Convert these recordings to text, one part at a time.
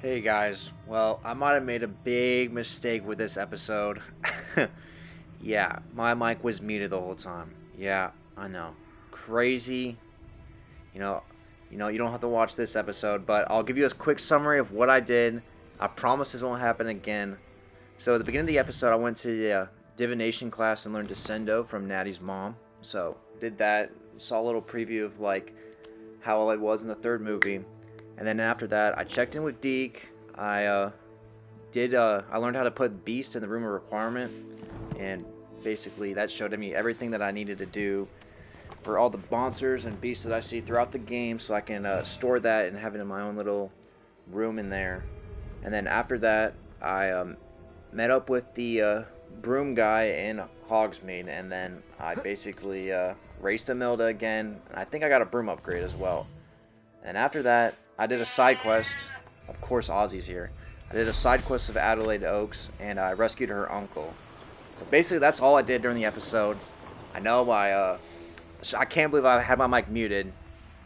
Hey guys, well, I might have made a big mistake with this episode. Yeah, my mic was muted the whole time. Yeah, I know. Crazy. You know, you don't have to watch this episode, but I'll give you a quick summary of what I did. I promise this won't happen again. So at the beginning of the episode, I went to the Divination class and learned Descendo from Natty's mom. So did that, saw a little preview of like how it was in the third movie. And then after that, I checked in with Deek. I learned how to put Beast in the room of requirement, and basically that showed me everything that I needed to do for all the monsters and beasts that I see throughout the game, so I can store that and have it in my own little room in there. And then after that, I met up with the broom guy in Hogsmeade, and then I basically raced Imelda again. And I think I got a broom upgrade as well. And after that, I did a side quest. Of course, Ozzy's here. I did a side quest of Adelaide Oaks, and I rescued her uncle. So basically, that's all I did during the episode. I know I can't believe I had my mic muted.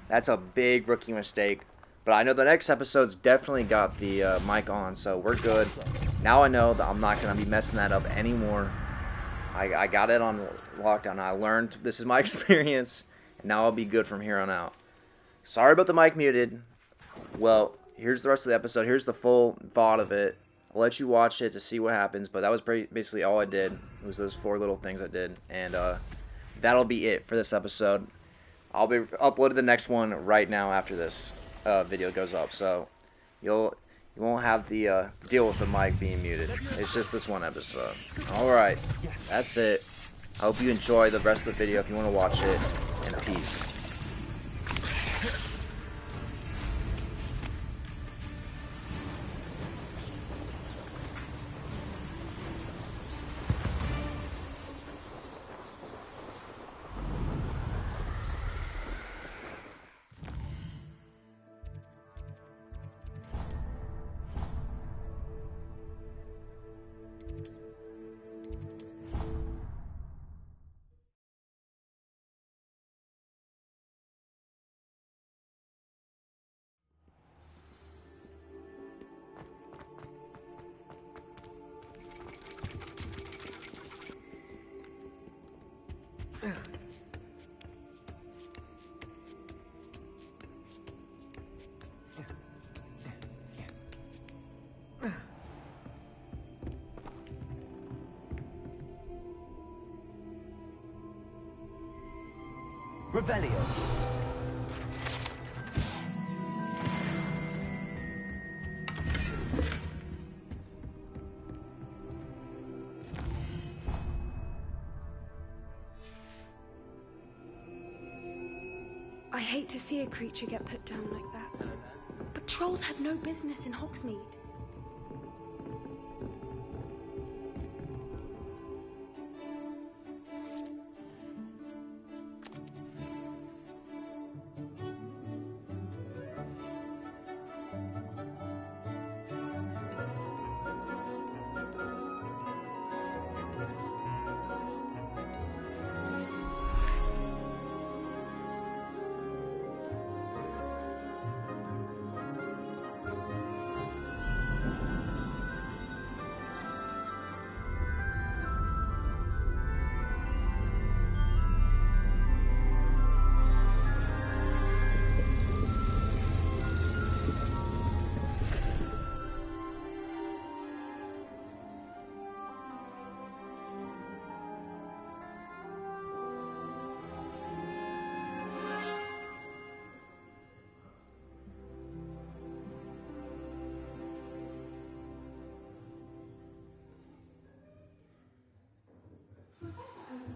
That's a big rookie mistake. But I know the next episode's definitely got the mic on, so we're good. Now I know that I'm not going to be messing that up anymore. I got it on lockdown. I learned this is my experience, and now I'll be good from here on out. Sorry about the mic muted. Well, here's the rest of the episode. Here's the full thought of it. I'll let you watch it to see what happens, but that was basically all I did. It was those 4 little things I did, and that'll be it for this episode. I'll be uploading the next one right now after this video goes up, so you won't have the deal with the mic being muted. It's just this one episode. All right, that's it. I hope you enjoy the rest of the video if you want to watch it, and peace. Revelio. I hate to see a creature get put down like that. But trolls have no business in Hogsmeade.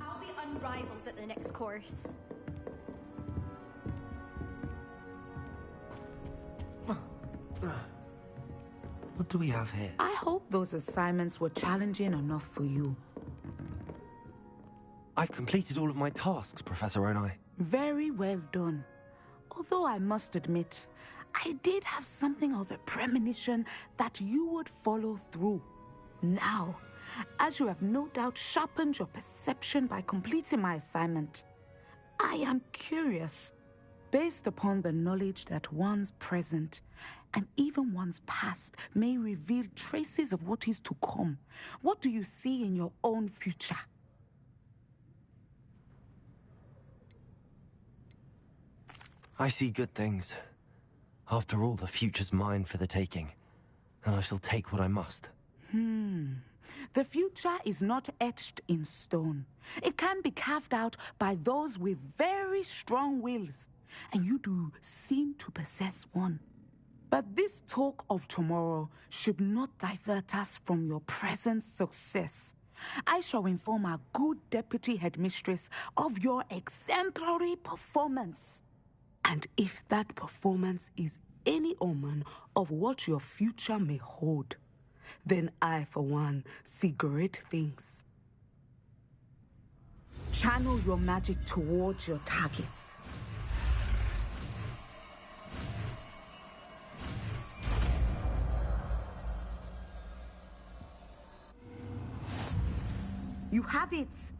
I'll be unrivaled at the next course. What do we have here? I hope those assignments were challenging enough for you. I've completed all of my tasks, Professor Onai. Very well done. Although I must admit, I did have something of a premonition that you would follow through. Now, as you have no doubt sharpened your perception by completing my assignment, I am curious, based upon the knowledge that once present And even one's past may reveal traces of what is to come. What do you see in your own future? I see good things. After all, the future's mine for the taking, and I shall take what I must. The future is not etched in stone. It can be carved out by those with very strong wills, and you do seem to possess one. But this talk of tomorrow should not divert us from your present success. I shall inform our good deputy headmistress of your exemplary performance. And if that performance is any omen of what your future may hold, then I, for one, see great things. Channel your magic towards your targets. You have it.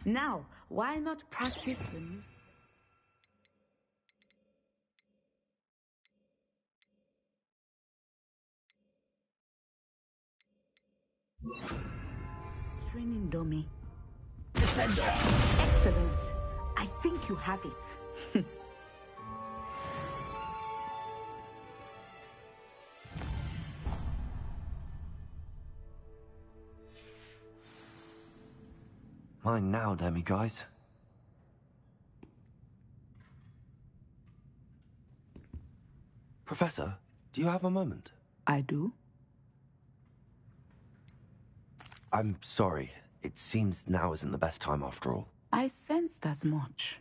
Now, why not practice the news? Training dummy. Descendo! Excellent. I think you have it. Mine now, demi-guys. Professor, do you have a moment? I do. I'm sorry. It seems now isn't the best time after all. I sensed as much.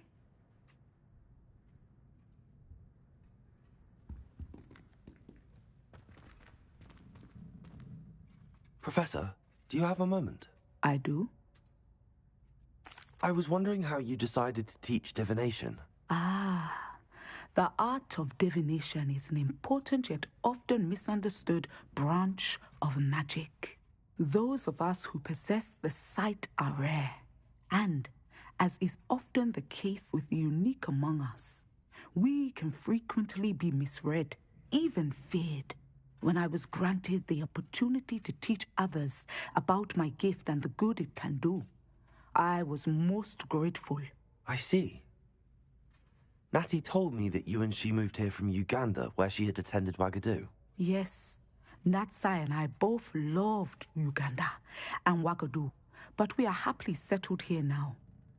Professor, do you have a moment? I do. I was wondering how you decided to teach divination. The art of divination is an important yet often misunderstood branch of magic. Those of us who possess the sight are rare, and, as is often the case with the unique among us, we can frequently be misread, even feared. When I was granted the opportunity to teach others about my gift and the good it can do, I was most grateful. I see. Natty told me that you and she moved here from Uganda, where she had attended Wagadu. Yes, Natsai and I both loved Uganda and Wagadu, but we are happily settled here now.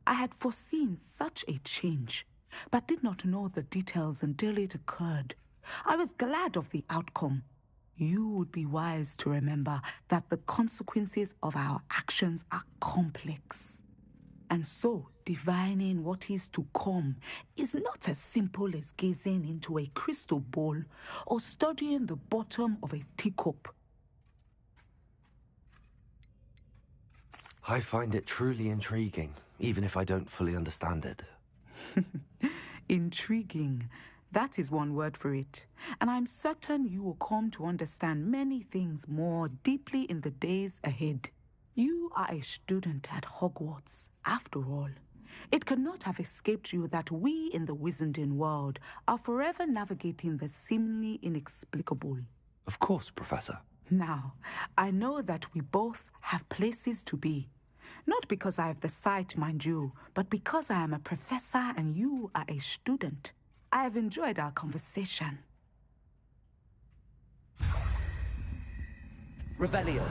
I had foreseen such a change, but did not know the details until it occurred. I was glad of the outcome. You would be wise to remember that the consequences of our actions are complex. And so, divining what is to come is not as simple as gazing into a crystal ball or studying the bottom of a teacup. I find it truly intriguing, even if I don't fully understand it. Intriguing. That is one word for it. And I'm certain you will come to understand many things more deeply in the days ahead. You are a student at Hogwarts, after all. It cannot have escaped you that we in the Wizarding world are forever navigating the seemingly inexplicable. Of course, Professor. Now, I know that we both have places to be. Not because I have the sight, mind you, but because I am a professor and you are a student. I have enjoyed our conversation. Revelio.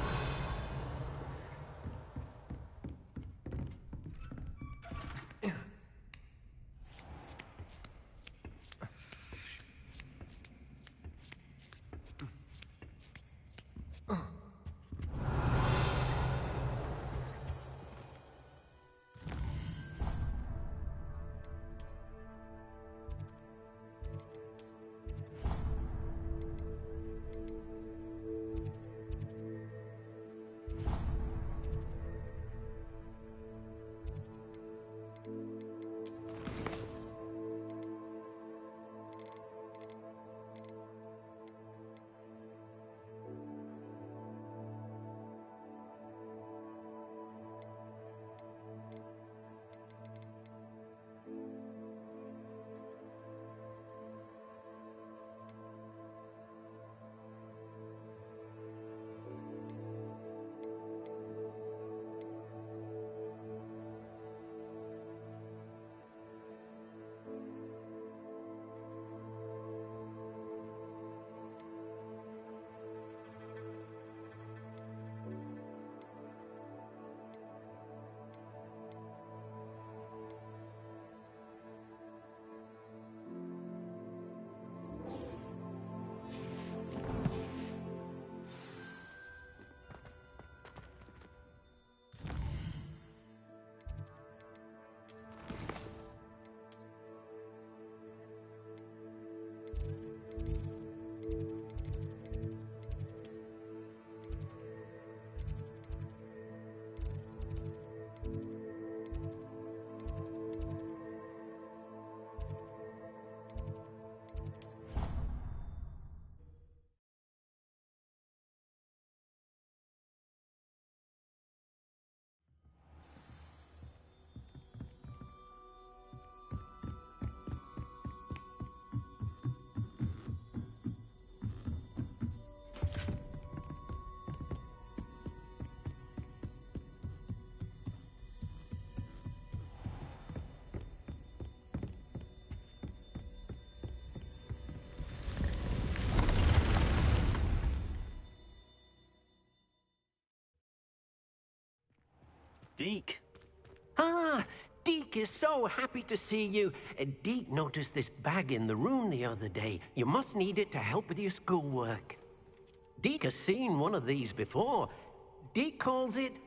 Deek. Ah, Deek is so happy to see you. Deek noticed this bag in the room the other day. You must need it to help with your schoolwork. Deek has seen one of these before. Deek calls it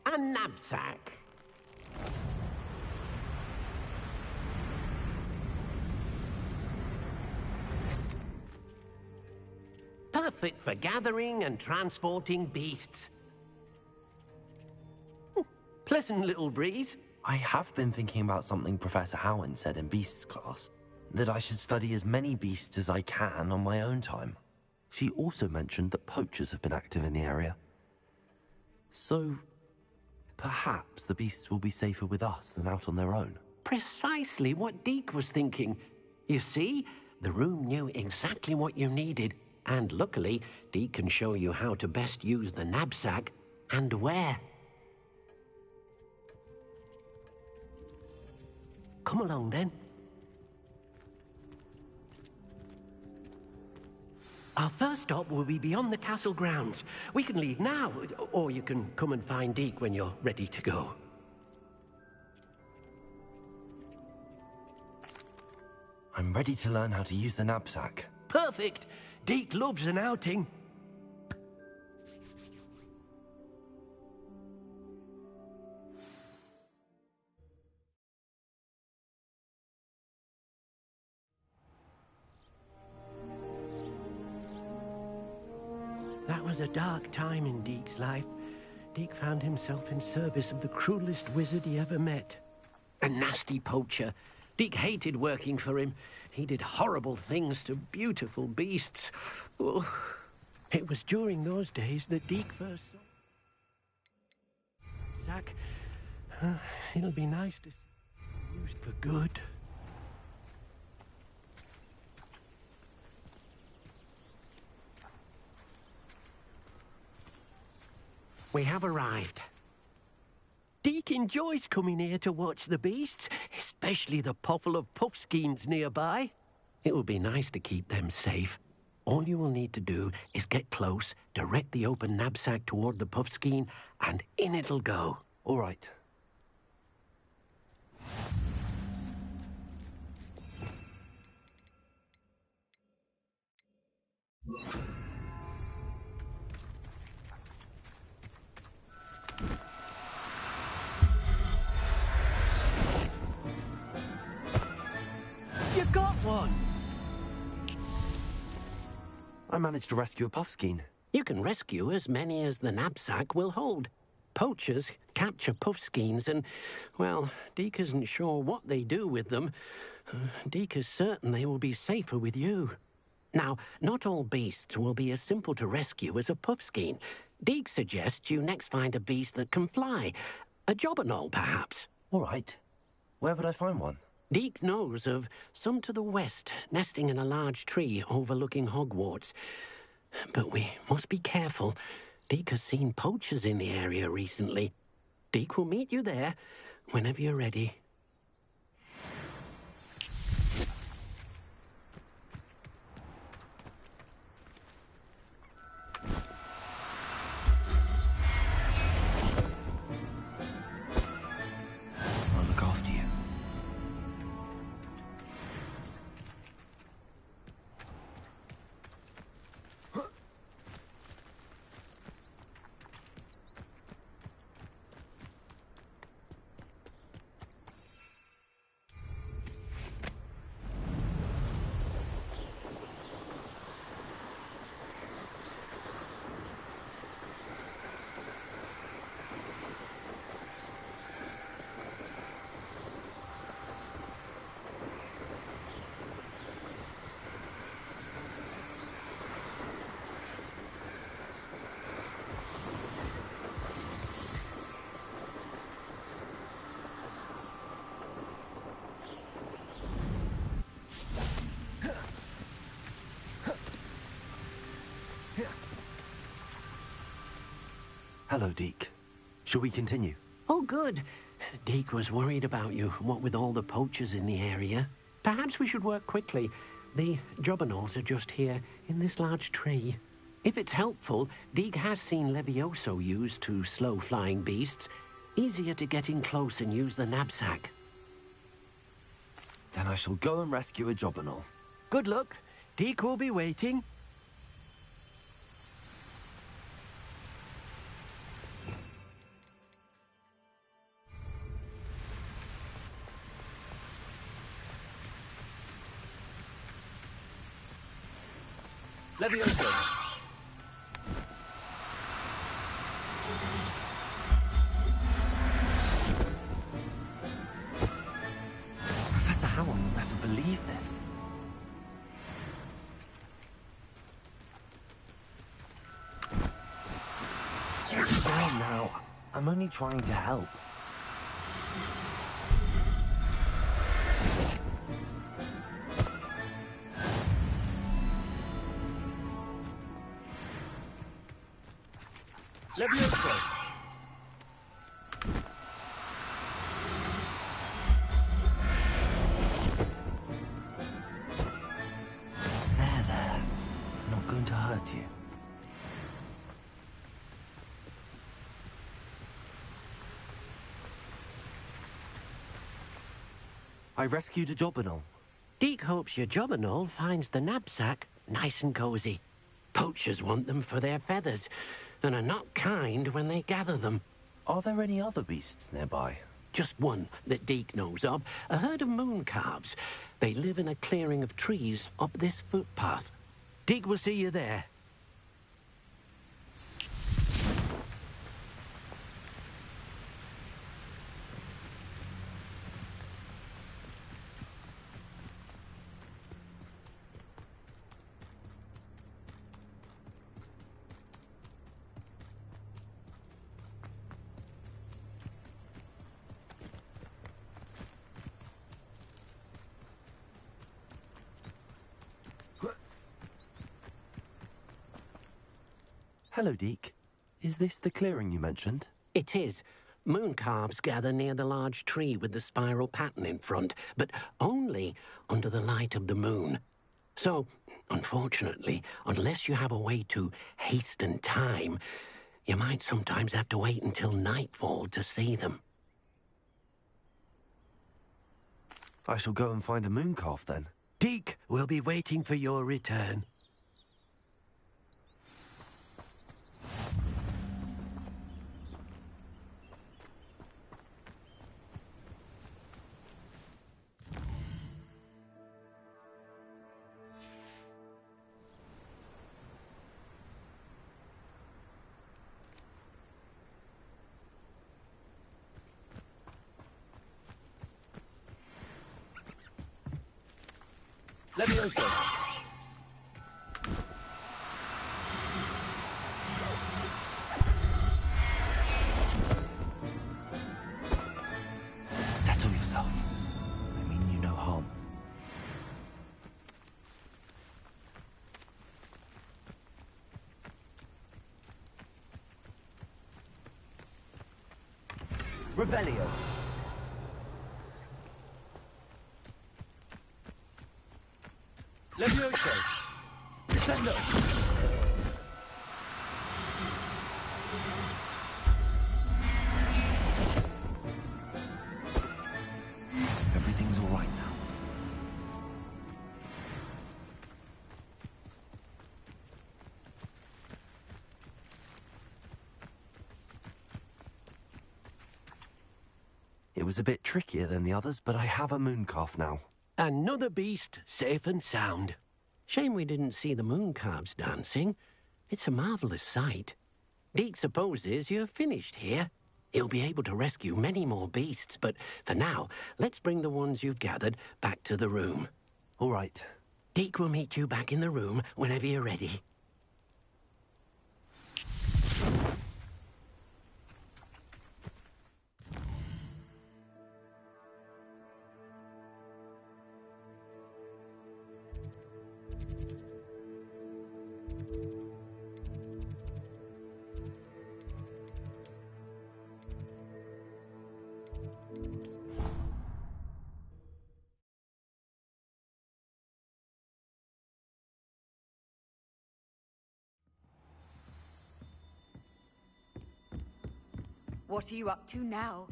a knapsack. Perfect for gathering and transporting beasts. Pleasant little breeze. I have been thinking about something Professor Howen said in Beasts class, that I should study as many beasts as I can on my own time. She also mentioned that poachers have been active in the area. So, perhaps the beasts will be safer with us than out on their own. Precisely what Deek was thinking. You see, the room knew exactly what you needed, and luckily, Deek can show you how to best use the knapsack and where. Come along, then. Our first stop will be beyond the castle grounds. We can leave now, or you can come and find Deek when you're ready to go. I'm ready to learn how to use the knapsack. Perfect! Deek loves an outing. That was a dark time in Deek's life. Deek found himself in service of the cruelest wizard he ever met. A nasty poacher. Deek hated working for him. He did horrible things to beautiful beasts. Oh, it was during those days that Deek first saw... Zack, it'll be nice to see it used for good. We have arrived. Deek enjoys coming here to watch the beasts, especially the puffle of puffskeins nearby. It will be nice to keep them safe. All you will need to do is get close, direct the open knapsack toward the puffskein, and in it'll go. All right. You got one! I managed to rescue a puffskein. You can rescue as many as the knapsack will hold. Poachers capture puffskeins and, well, Deek isn't sure what they do with them. Deek is certain they will be safer with you. Now, not all beasts will be as simple to rescue as a puffskein. Deek suggests you next find a beast that can fly. A jobberknoll, perhaps. All right. Where would I find one? Deek knows of some to the west, nesting in a large tree overlooking Hogwarts. But we must be careful. Deek has seen poachers in the area recently. Deek will meet you there whenever you're ready. I'll look after you. Hello, Deek. Shall we continue? Oh, good. Deek was worried about you, what with all the poachers in the area. Perhaps we should work quickly. The jobberknolls are just here, in this large tree. If it's helpful, Deek has seen Levioso used to slow flying beasts. Easier to get in close and use the knapsack. Then I shall go and rescue a job and all. Good luck. Deek will be waiting. Levioso! Professor Howell will never believe this. Fine now. I'm only trying to help. Levioso! There. I'm not going to hurt you. I rescued a job and all. Deek hopes your jobberknoll finds the knapsack nice and cozy. Poachers want them for their feathers, and are not kind when they gather them. Are there any other beasts nearby? Just one that Deek knows of, a herd of moon calves. They live in a clearing of trees up this footpath. Deek will see you there. Hello, Deek. Is this the clearing you mentioned? It is. Moon calves gather near the large tree with the spiral pattern in front, but only under the light of the moon. So, unfortunately, unless you have a way to hasten time, you might sometimes have to wait until nightfall to see them. I shall go and find a moon calf then. Deek will be waiting for your return. Levioso! Settle yourself. I mean you no harm. Revelio! Levioso! Descendo! Everything's all right now. It was a bit trickier than the others, but I have a moon calf now. Another beast, safe and sound. Shame we didn't see the moon calves dancing. It's a marvelous sight. Deek supposes you're finished here. He'll be able to rescue many more beasts, but for now, let's bring the ones you've gathered back to the room. All right. Deek will meet you back in the room whenever you're ready. What are you up to now?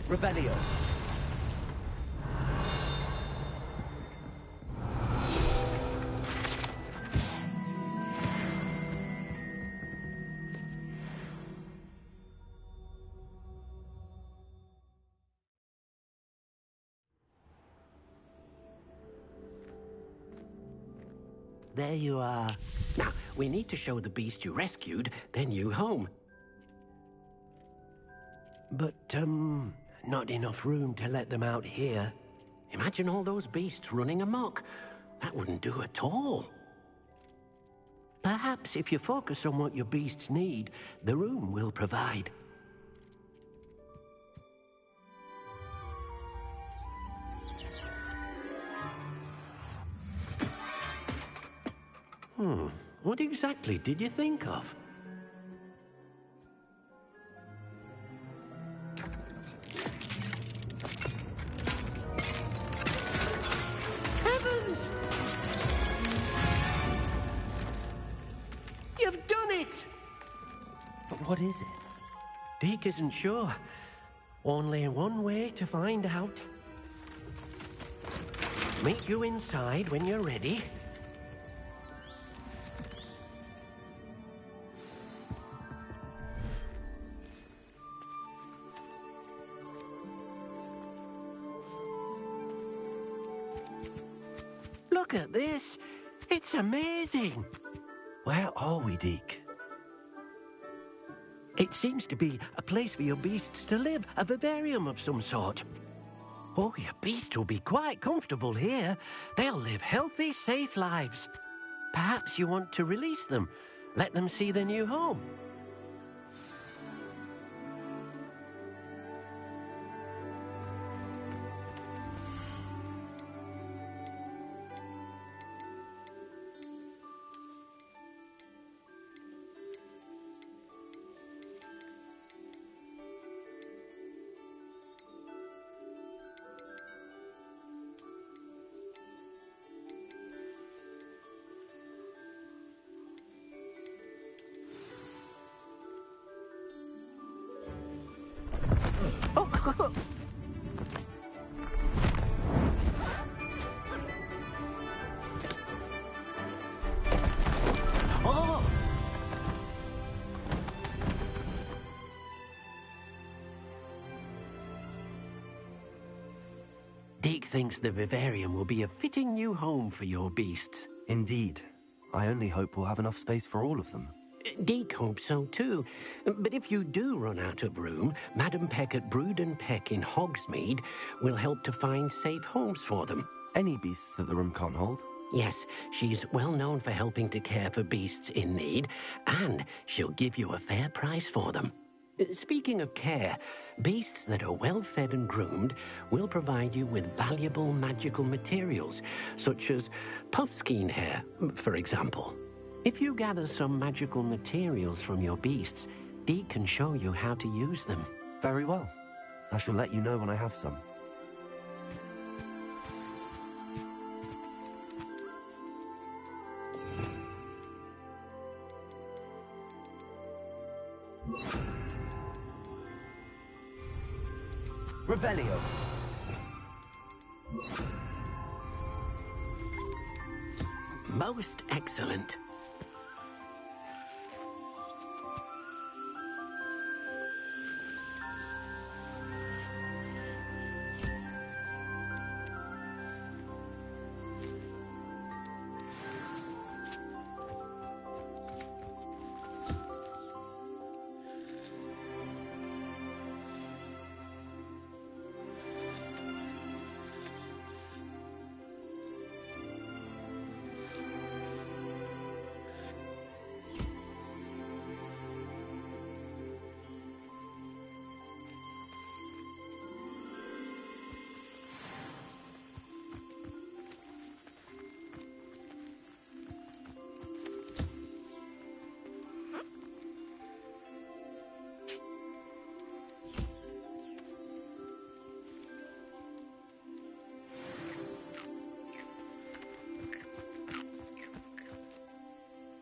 Revelio. There you are. Now, we need to show the beast you rescued their new home. But, not enough room to let them out here. Imagine all those beasts running amok. That wouldn't do at all. Perhaps if you focus on what your beasts need, the room will provide. What exactly did you think of? Heavens! You've done it! But what is it? Deek isn't sure. Only one way to find out. Meet you inside when you're ready. Look at this. It's amazing. Where are we, Deek? It seems to be a place for your beasts to live, a vivarium of some sort. Oh, your beasts will be quite comfortable here. They'll live healthy, safe lives. Perhaps you want to release them, let them see their new home. Oh! Deek thinks the vivarium will be a fitting new home for your beasts. Indeed. I only hope we'll have enough space for all of them. Deek hopes so too. But if you do run out of room, Madam Peck at Brood and Peck in Hogsmeade will help to find safe homes for them. Any beasts that the room can't hold? Yes, she's well known for helping to care for beasts in need, and she'll give you a fair price for them. Speaking of care, beasts that are well fed and groomed will provide you with valuable magical materials, such as puffskein hair, for example. If you gather some magical materials from your beasts, Deek can show you how to use them. Very well. I shall let you know when I have some. Revelio. Most excellent.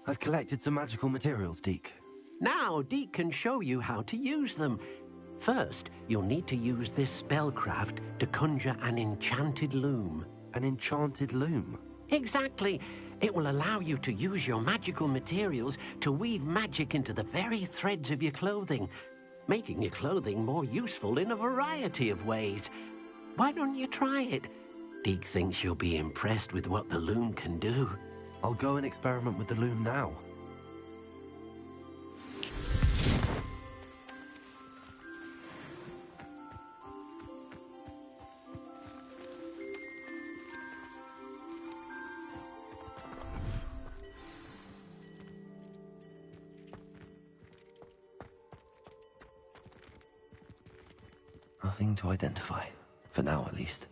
I've collected some magical materials, Deek. Now, Deek can show you how to use them. First, you'll need to use this spellcraft to conjure an enchanted loom. An enchanted loom? Exactly. It will allow you to use your magical materials to weave magic into the very threads of your clothing, making your clothing more useful in a variety of ways. Why don't you try it? Deek thinks you'll be impressed with what the loom can do. I'll go and experiment with the loom now. Nothing to identify, for now at least.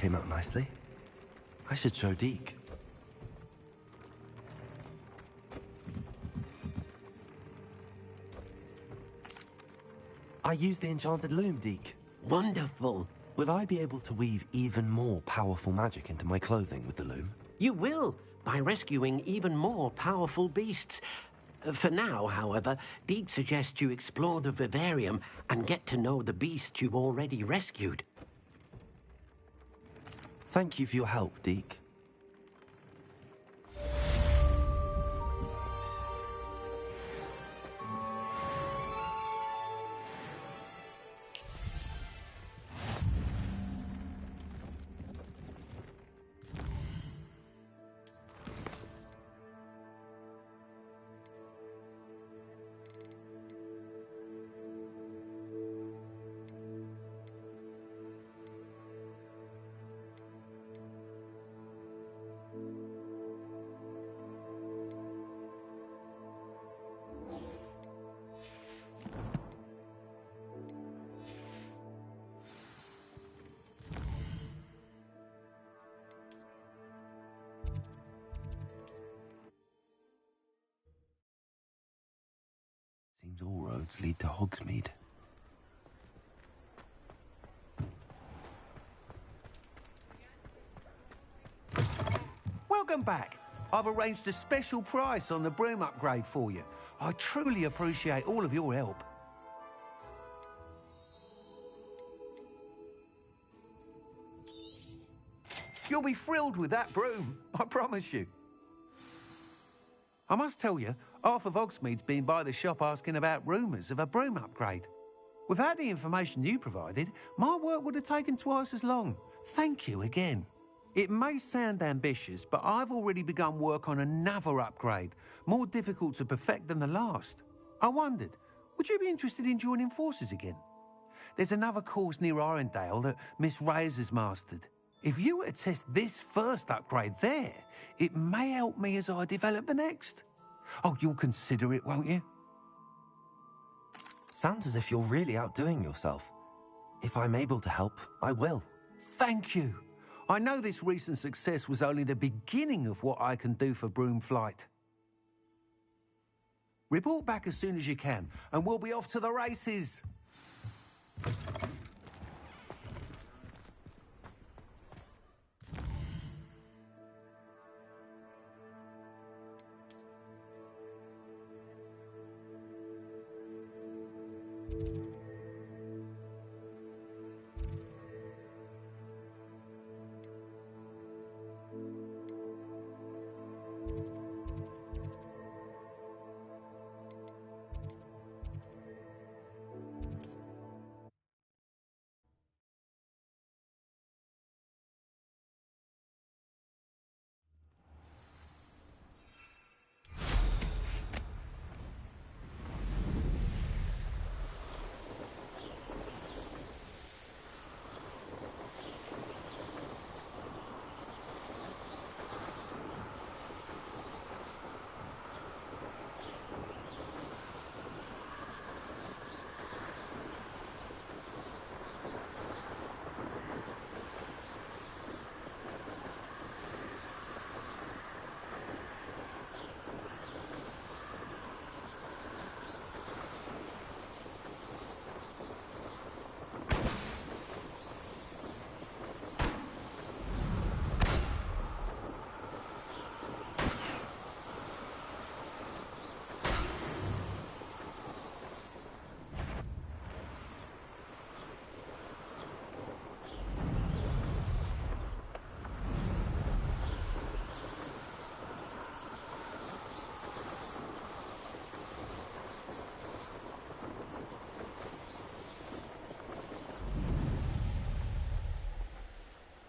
came out nicely. I should show Deek. I used the enchanted loom, Deek. Wonderful. Will I be able to weave even more powerful magic into my clothing with the loom? You will, by rescuing even more powerful beasts. For now, however, Deek suggests you explore the vivarium and get to know the beasts you've already rescued. Thank you for your help, Deek. Seems all roads lead to Hogsmeade. Welcome back. I've arranged a special price on the broom upgrade for you. I truly appreciate all of your help. You'll be thrilled with that broom, I promise you. I must tell you, half of Hogsmeade's been by the shop asking about rumours of a broom upgrade. Without the information you provided, my work would have taken twice as long. Thank you again. It may sound ambitious, but I've already begun work on another upgrade, more difficult to perfect than the last. I wondered, would you be interested in joining forces again? There's another course near Arendelle that Miss Reyes has mastered. If you were to test this first upgrade there, it may help me as I develop the next. Oh, you'll consider it, won't you? Sounds as if you're really outdoing yourself. If I'm able to help, I will. Thank you. I know this recent success was only the beginning of what I can do for Broomflight. Report back as soon as you can, and we'll be off to the races.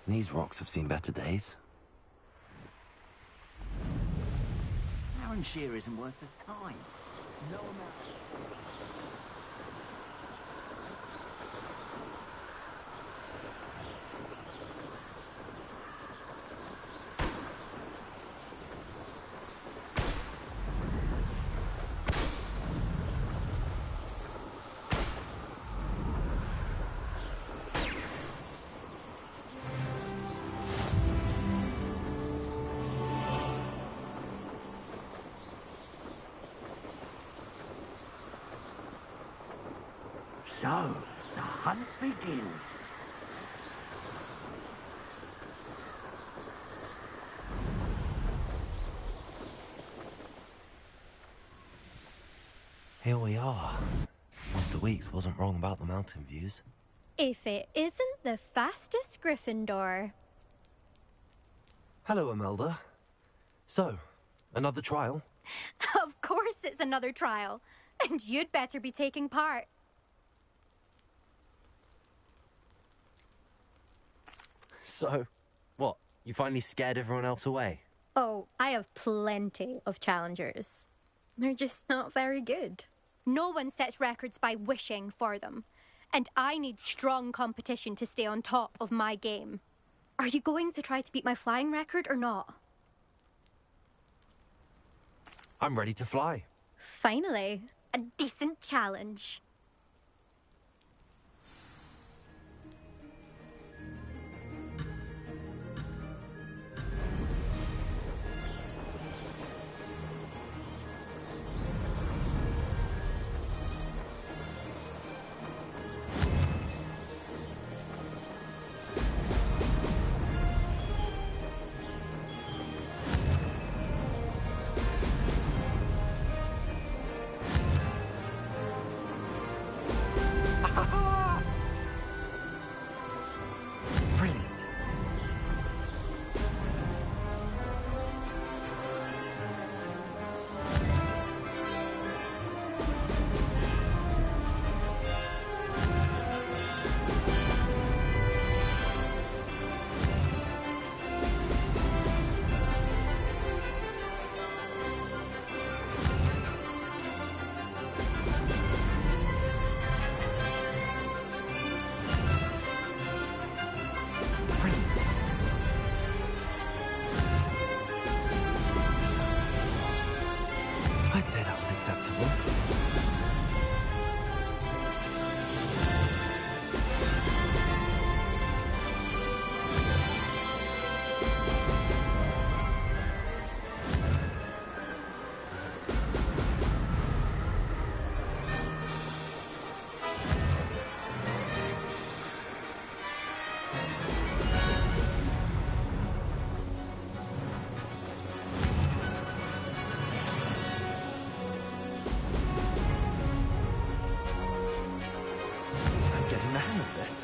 These rocks have seen better days. Sheer isn't worth the time. No amount. So, the hunt begins. Here we are. Mr. Weeks wasn't wrong about the mountain views. If it isn't the fastest Gryffindor. Hello, Imelda. So, another trial? Of course it's another trial. And you'd better be taking part. So, what? You finally scared everyone else away? Oh, I have plenty of challengers. They're just not very good. No one sets records by wishing for them. And I need strong competition to stay on top of my game. Are you going to try to beat my flying record or not? I'm ready to fly. Finally, a decent challenge. Brilliant. I'd say that was acceptable. I'm getting the hang of this.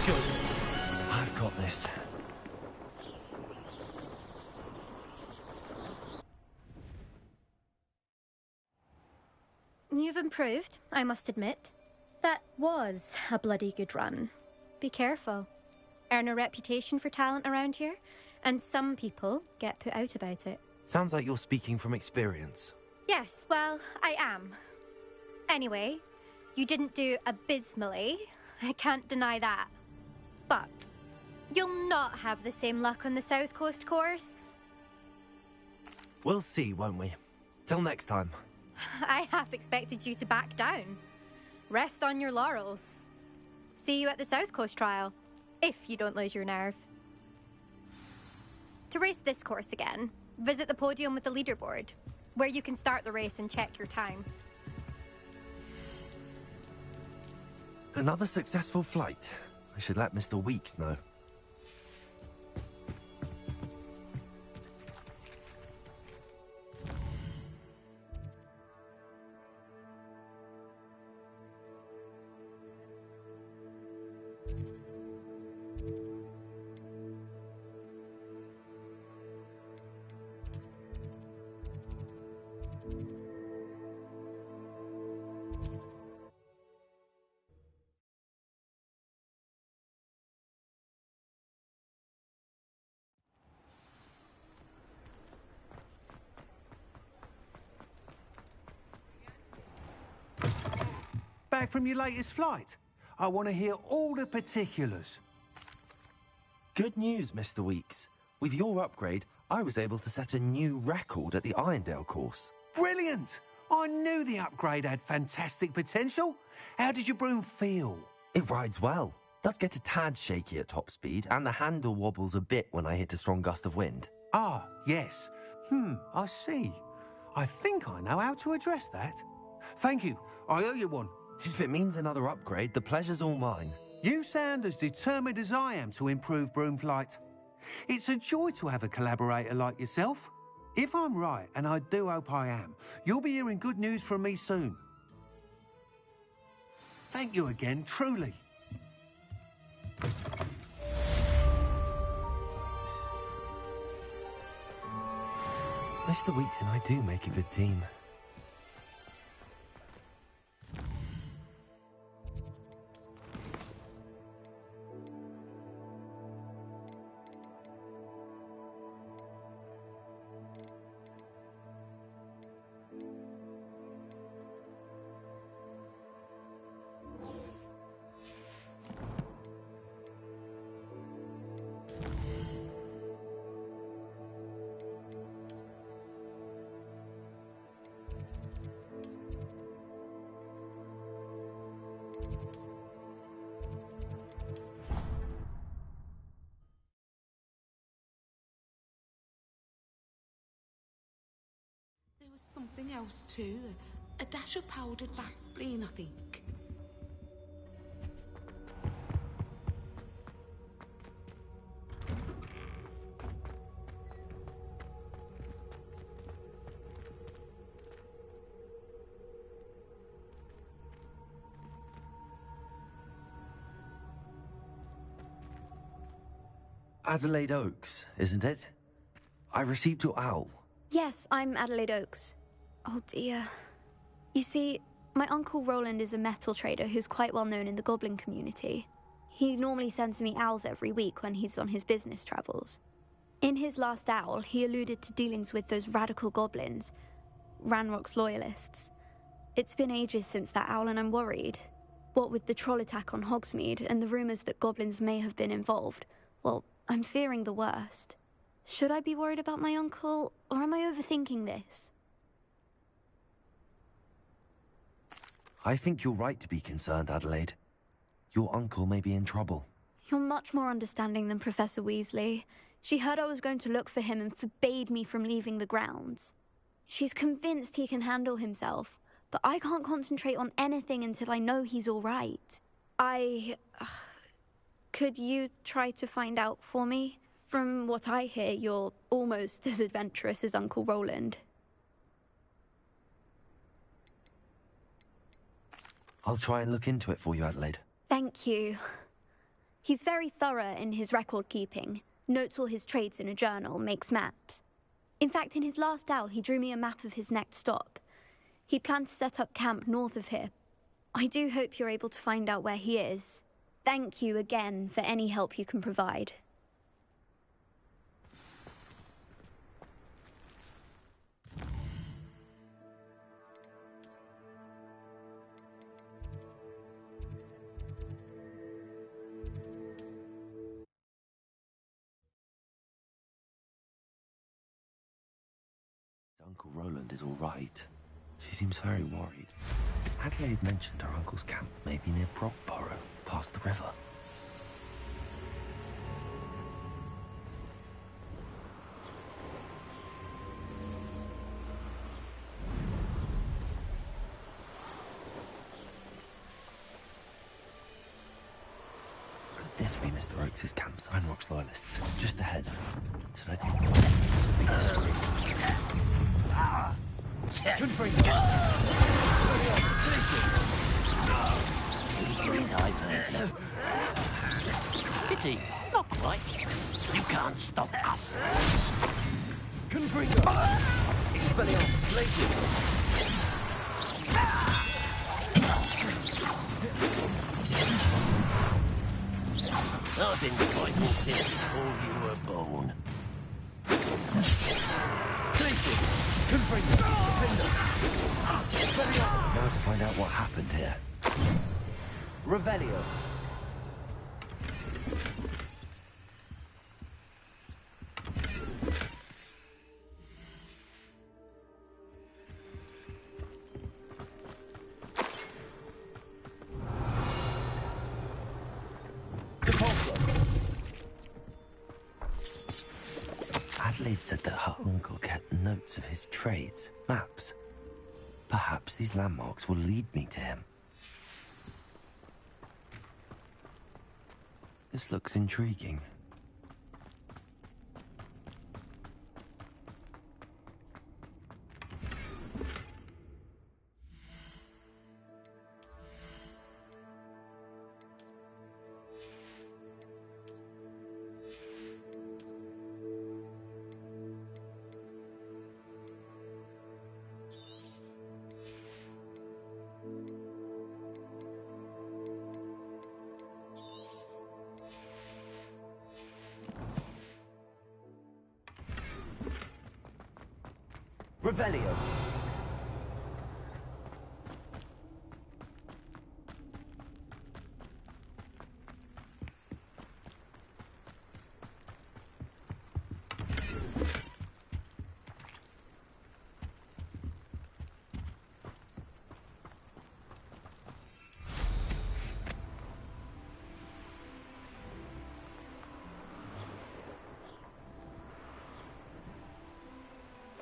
Good. I've got this. You've improved, I must admit. That was a bloody good run. Be careful. Earn a reputation for talent around here, and some people get put out about it. Sounds like you're speaking from experience. Yes, well, I am. Anyway, you didn't do abysmally. I can't deny that. But you'll not have the same luck on the South Coast course. We'll see, won't we? Till next time. I half expected you to back down. Rest on your laurels. See you at the South Coast trial, if you don't lose your nerve. To race this course again, visit the podium with the leaderboard, where you can start the race and check your time. Another successful flight. I should let Mr. Weeks know. Back from your latest flight? I want to hear all the particulars. Good news, Mr. Weeks. With your upgrade, I was able to set a new record at the Irondale course. Brilliant! I knew the upgrade had fantastic potential. How did your broom feel? It rides well. Does get a tad shaky at top speed, and the handle wobbles a bit when I hit a strong gust of wind. Ah, yes. I see. I think I know how to address that. Thank you. I owe you one. If it means another upgrade, the pleasure's all mine. You sound as determined as I am to improve broom flight. It's a joy to have a collaborator like yourself. If I'm right, and I do hope I am, you'll be hearing good news from me soon. Thank you again, truly. Mr. Weeks and I do make a good team. There was something else too. A dash of powdered bat spleen, I think. Adelaide Oaks, isn't it? I received your owl. Yes, I'm Adelaide Oaks. Oh dear. You see, my Uncle Roland is a metal trader who's quite well known in the goblin community. He normally sends me owls every week when he's on his business travels. In his last owl, he alluded to dealings with those radical goblins, Ranrock's loyalists. It's been ages since that owl and I'm worried. What with the troll attack on Hogsmeade and the rumours that goblins may have been involved, well, I'm fearing the worst. Should I be worried about my uncle, or am I overthinking this? I think you're right to be concerned, Adelaide. Your uncle may be in trouble. You're much more understanding than Professor Weasley. She heard I was going to look for him and forbade me from leaving the grounds. She's convinced he can handle himself, but I can't concentrate on anything until I know he's all right. Could you try to find out for me? From what I hear, you're almost as adventurous as Uncle Roland. I'll try and look into it for you, Adelaide. Thank you. He's very thorough in his record keeping, notes all his trades in a journal, makes maps. In fact, in his last owl, he drew me a map of his next stop. He planned to set up camp north of here. I do hope you're able to find out where he is. Thank you again for any help you can provide. Uncle Roland is all right. She seems very worried. Adelaide mentioned her uncle's camp may be near Brockborough, past the river. Could this be Mr. Oakes' camp? Ranrock's loyalists, just ahead. Should I take one? This will be discreet. Pity, not quite. You can't stop us. Confringo! Expelliarmus slated! I've been fighting since before you were born. Now to find out what happened here. Revelio. Adelaide said that her uncle kept notes of his trades, maps. Perhaps these landmarks will lead me to him. This looks intriguing. Revelio.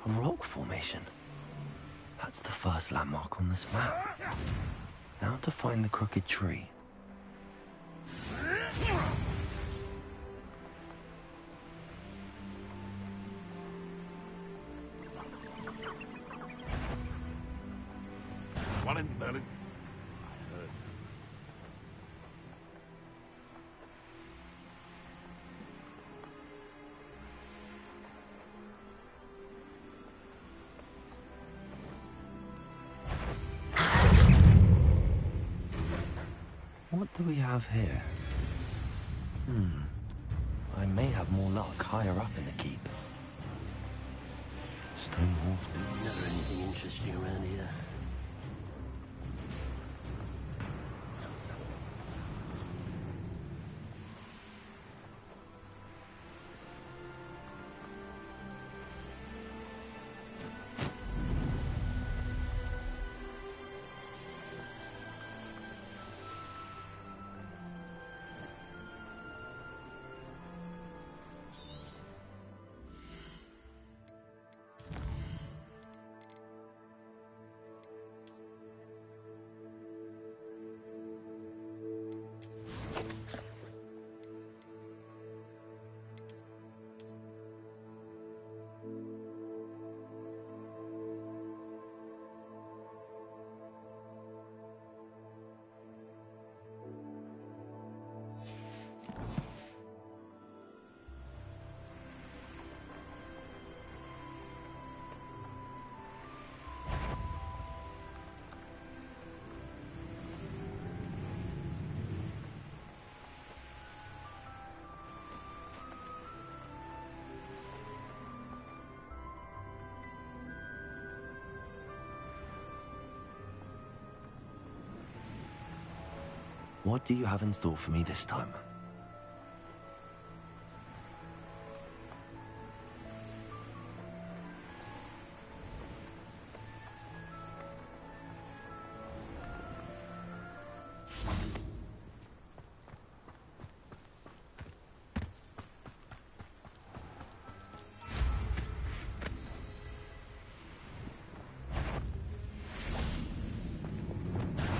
A rock formation. That's the first landmark on this map. Now to find the crooked tree. One in Berlin. What do we have here? I may have more luck higher up in the keep. Stone walls. Never anything interesting around here. What do you have in store for me this time?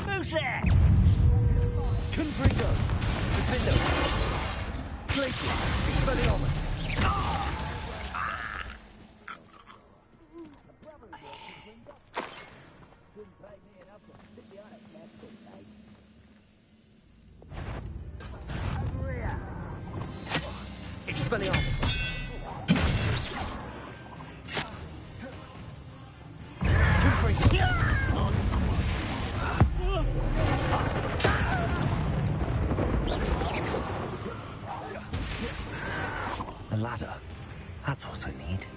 Who's there? Confringo. Descendo. Glacius. Expelliarmus. Expelliarmus. A ladder. That's what I need.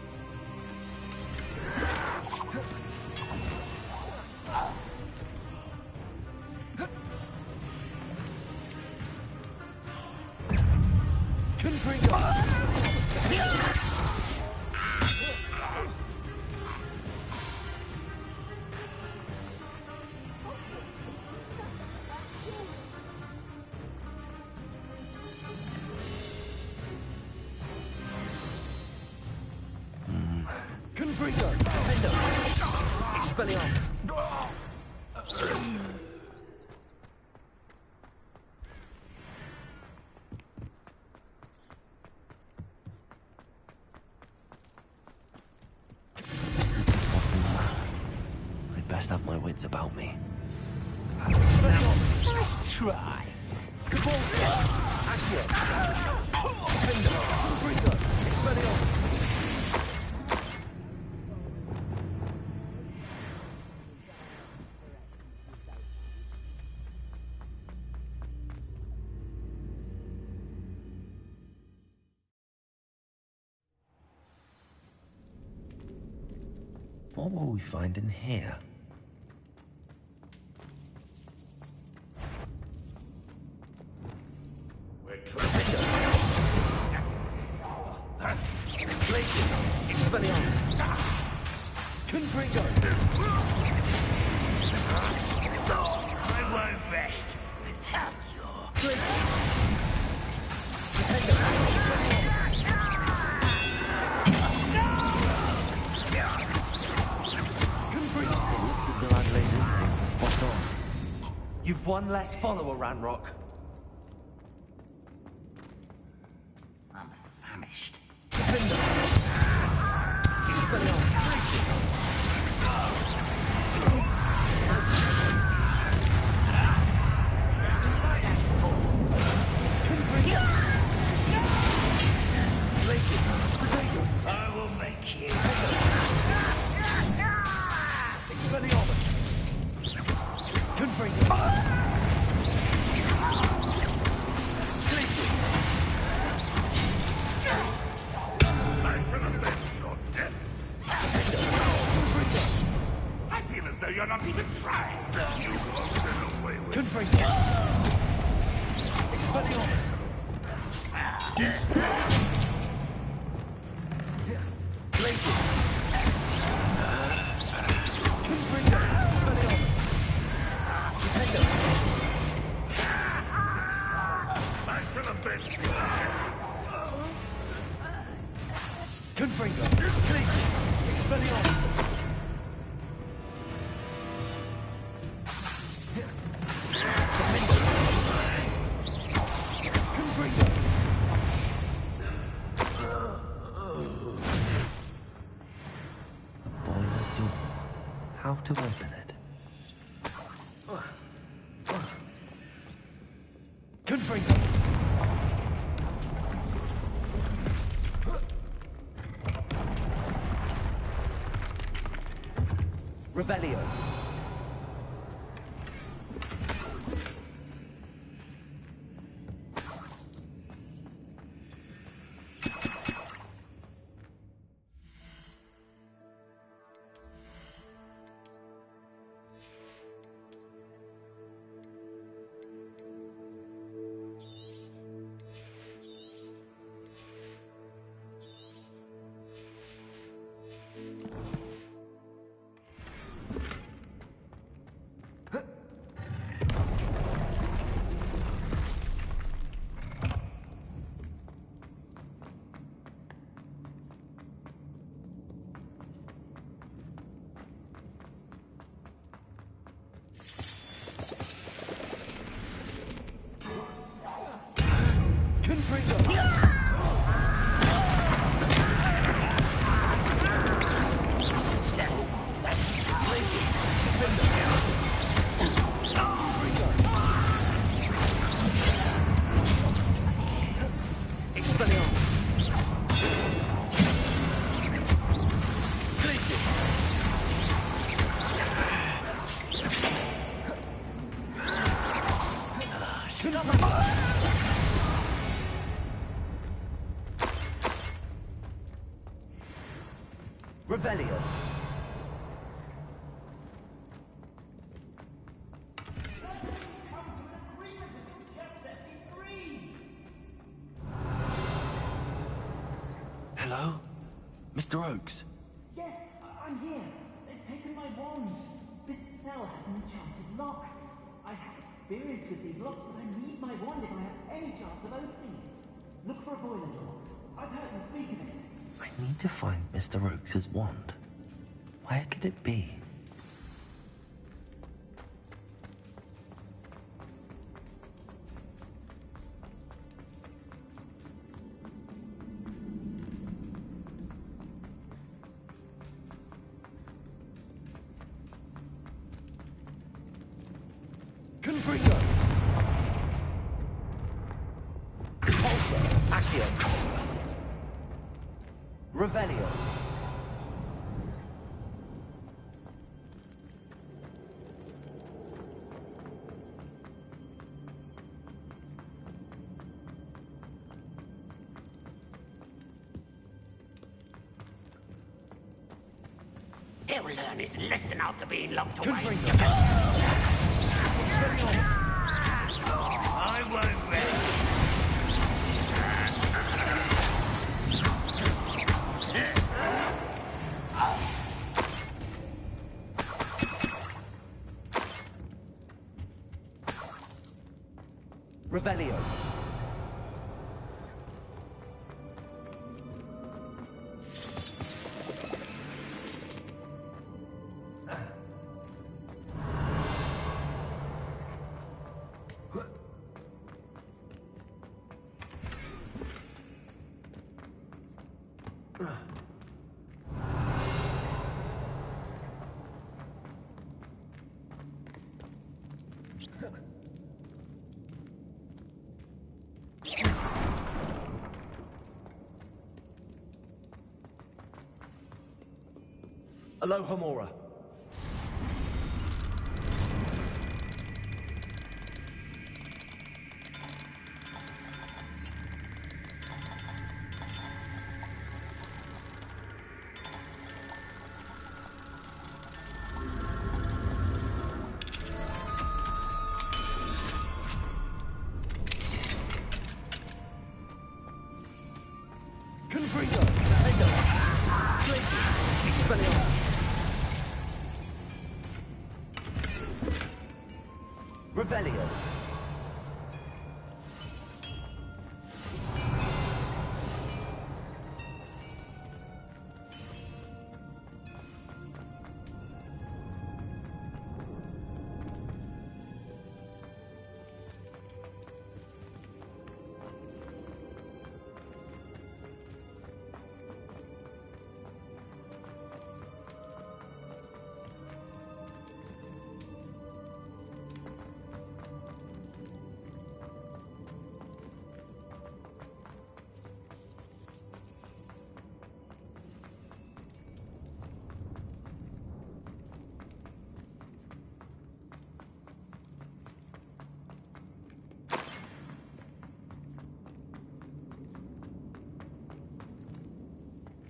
Confringo! Descendo! Expelliarmus! This is the spot on the map. I'd best have my wits about me. Expelliarmus! Nice try. Cabaldo! Accio! Descendo! Confringo! Expelliarmus! What will we find in here? Glacius! Expelliarmus! Confringo! I won't rest until you're... Glacius! Descendo! Confringo! It looks as though Adelaide's instincts were spot on. You've one less follower, Ranrock. I'm famished. Descendo! Expelliarmus! Glacius! Potato! I will make you. Expelliarmus! Confringo! Glacius! I shall avenge your death. Confringo! I feel as though you're not even trying. You won't get away with it. Confringo! Expelliarmus! Glacius! Confringo! Expelliarmus! Descendo! I shall avenge you. Confringo! Glacius! Expelliarmus! Confringo! Boiler door. How to open it? Confringo! Revelio! Revelio. Hello? Mr. Oakes? Yes, I'm here. They've taken my wand. This cell has an enchanted lock. I have experience with these locks, but I need my wand if I have any chance of opening it. Look for a boiler door. I've heard them speak of it. I need to find Mr. Oakes' wand. Where could it be? Confringo! Repulsor! Accio! Revelio. He'll learn his lesson after being locked away. Confringo! I won't rest. Revelio. Alohomora. Confringo! Expelliarmus! Revelio.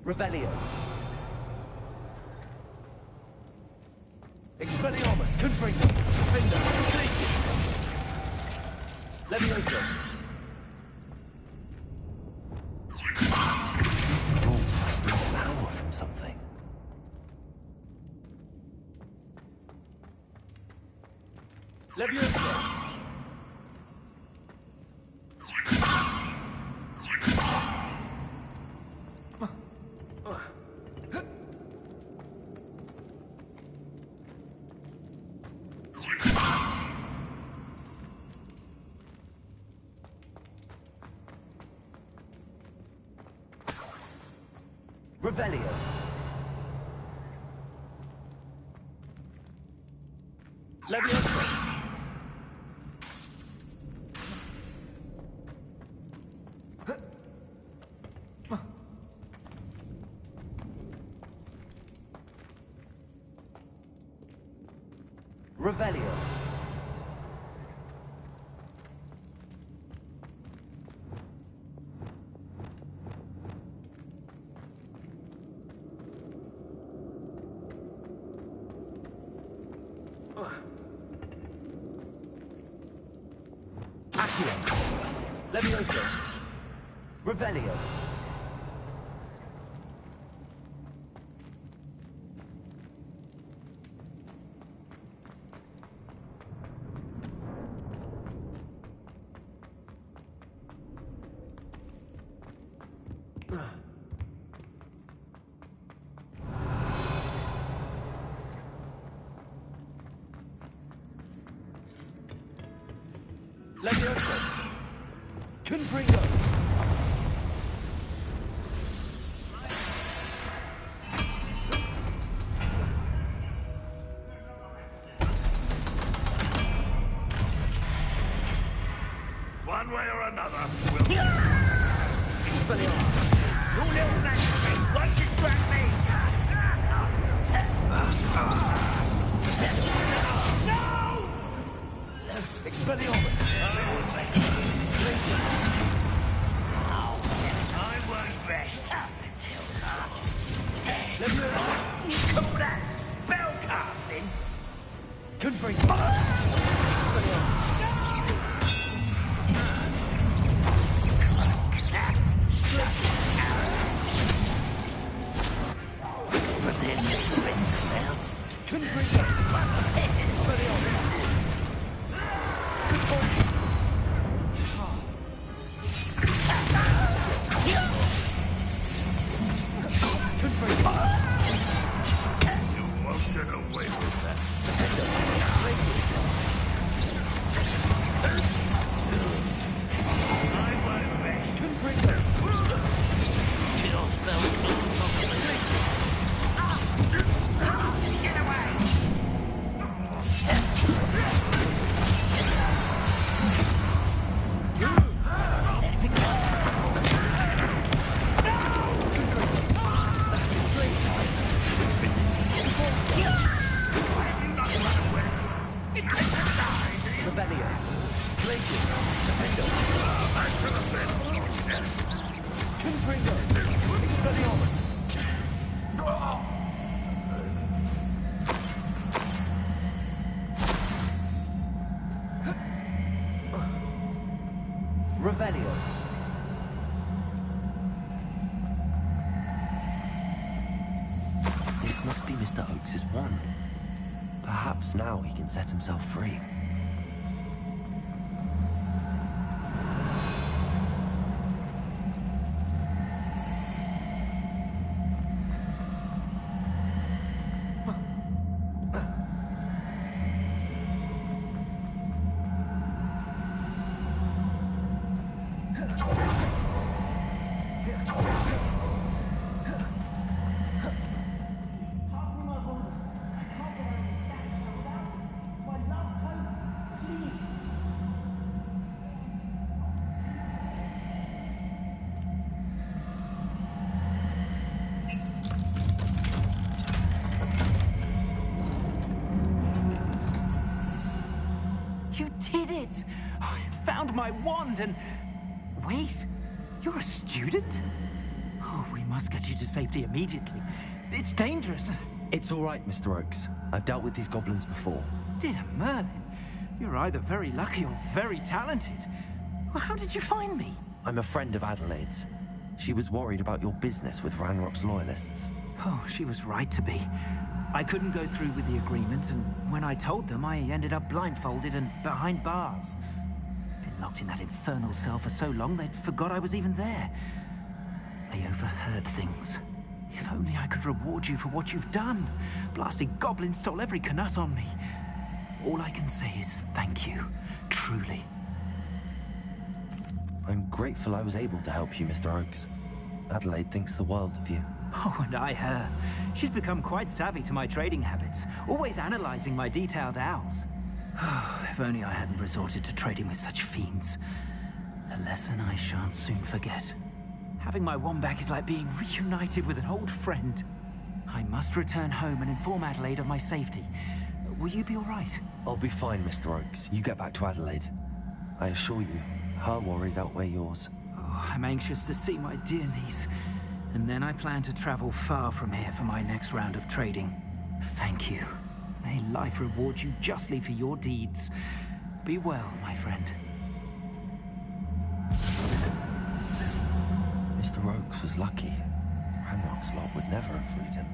Revelio. Expelliarmus! Confringo! Defender! Glacius! Levioso! This ball must need power from something. Levioso! Revelio. Levioso! Revelio. Accio! Levioso! Revelio. Levioso. Confringo. One way or another, we'll... Expelliarmus. You little nasty. Won't distract me. No! Expelliarmus. I won't rest up until I'm dead. Levioso. You call that spell casting? Confringo. Expelliarmus. But then you spin around. Confringo. Expelliarmus. Confringo. You won't get away with that. Descendo. I won't rest. Confringo. Your spell's not Get away! Revelio. Glacius. Descendo. Confringo. Expelliarmus. Revelio. This must be Mr. Oakes's wand. Perhaps now he can set himself free. Pass me my wand. I can't get out of this damn shell without it. It's my last hope. Please. You did it! I found my wand and... Wait, you're a student? Oh, we must get you to safety immediately. It's dangerous. It's all right, Mr. Oakes. I've dealt with these goblins before. Dear Merlin, you're either very lucky or very talented. Well, how did you find me? I'm a friend of Adelaide's. She was worried about your business with Ranrock's loyalists. Oh, she was right to be. I couldn't go through with the agreement, and when I told them, I ended up blindfolded and behind bars. Been locked in that infernal cell for so long, they'd forgot I was even there. They overheard things. If only I could reward you for what you've done. Blasted goblins stole every canut on me. All I can say is thank you, truly. I'm grateful I was able to help you, Mr. Oakes. Adelaide thinks the world of you. Oh, and I her. She's become quite savvy to my trading habits, always analyzing my detailed owls. Oh, if only I hadn't resorted to trading with such fiends. A lesson I shan't soon forget. Having my wand back is like being reunited with an old friend. I must return home and inform Adelaide of my safety. Will you be all right? I'll be fine, Mr. Oakes. You get back to Adelaide. I assure you, her worries outweigh yours. Oh, I'm anxious to see my dear niece. And then I plan to travel far from here for my next round of trading. Thank you. May life reward you justly for your deeds. Be well, my friend. Mr. Oakes was lucky. Ranrock's lot would never have freed him.